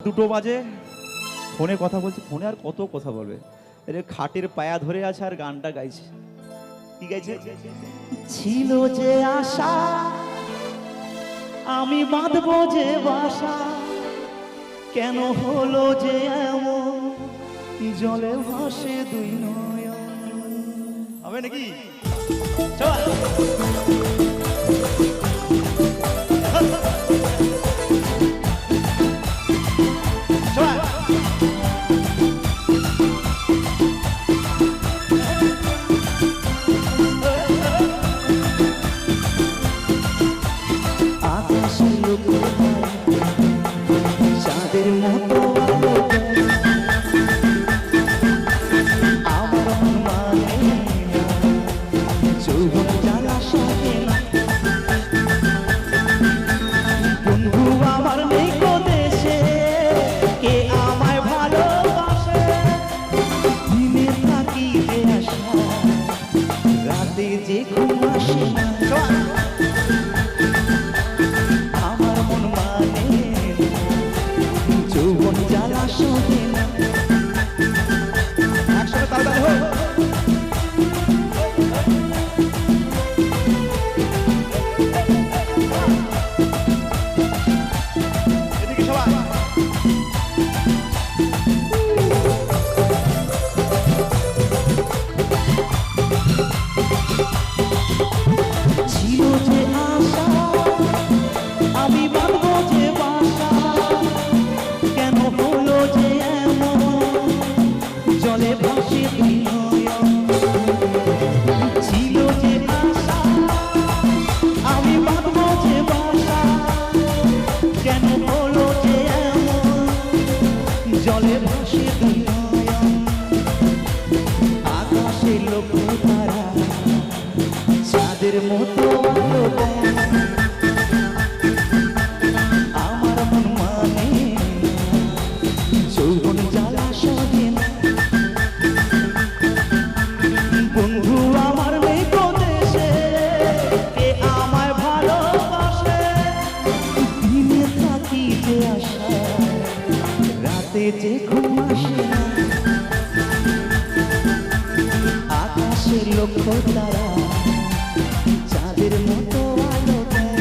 2টো বাজে, ফোনে কথা বলছে। ফোনে আর কত কথা বলবে? এর খাটের পায়া ধরে আছে আর গানটা গাইছে। কি গাইছে? ছিল যে আশা আমি বাঁধবো যে বাসা, কেন হলো যে এমন জলে ভাসে দুই নয়ন। হবে নাকি? চল চাঁদের মতো আমার মানে যৌবন জ্বালা সহে না। বন্ধু আমার নেই কো দেশে, কে আমায় ভালোবাসে। দিনে থাকি যে আশা, রাতে যে ঘুম আসে না। আমার মন মানে যৌবন জ্বালা সহে না। একসাথে তাড়াতাড়ি হোক। এদিকে সবাই ছিল যে আশা আমি বাঁধবো যে বাসা, কেন হলো যে এমন জলে ভাসে দুই নয়ন। ছিল যে আশা আমি বাঁধবো যে বাসা, কেন হলো যে এমন জলে ভাসে দুই নয়ন। আকাশে লক্ষ্য তারা চাঁদের মতো আলো দেয়। আমার মন মানে যৌবন জ্বালা সহে না। বন্ধু আমার নেই কো দেশে, কে আমায় ভালোবাসে। দিনে থাকি যে আশা, রাতে যে ঘুম আসে না। আকাশের লক্ষ্য তারা চাঁদের মতো আলো দেয়।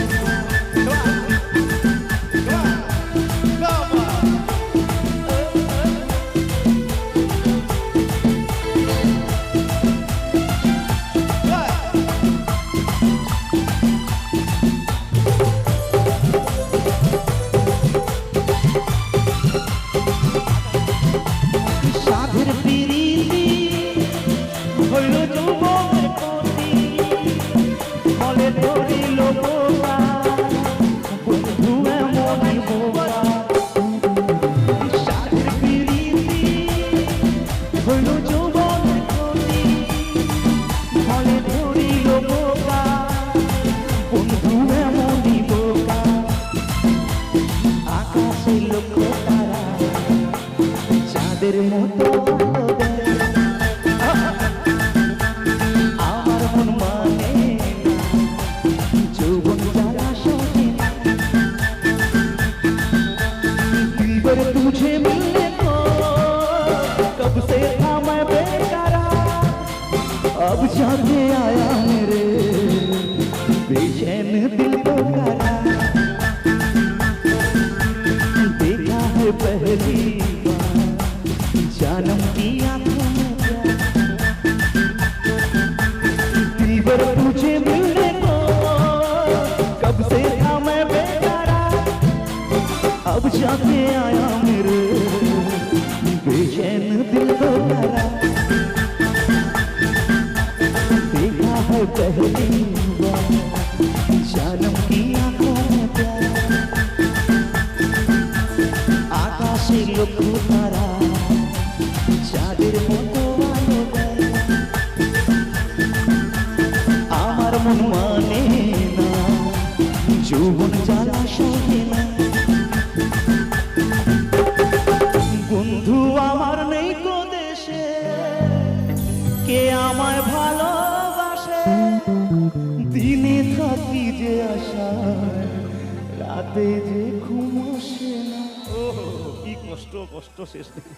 সাধের পিরিতি হইল যৌবনের ক্ষতি, ফলে ধরিল বোকা বন্ধু এমনই বোকা। সাধের পিরিতি হইল যৌবনের ক্ষতি, ফলে ধরিল বোকা বন্ধু এমনই বোকা। আকাশে লক্ষ্য তারা চাঁদের মতো আলো দেয়। আমার মন মানে যৌবন জ্বালা সহে না। दिलबर तुझे मिलने को कब से था मैं बेकरार, अब जाके आया मेरे बेचैन दिल को करार। देखा है पहली बार जानम की आंखों में प्यार। दिलबर तुझे मिलने को कब से था मैं बेकरार, अब जाके आया मेरे बेचैन दिल को करार। देखा है पहली बार जानम की आंखों में प्यार। আকাশে লক্ষ্য তারা চাঁদের মতো আলো দেয়। আমার মন মানে না যৌবন জ্বালা সহে না। বন্ধু আমার নেই কো দেশে, কে আমায় ভালোবাসে। দিনে থাকি যে আশায়, রাতে যে ঘুম আসে না। কি কষ্ট কষ্ট শেষ নেই।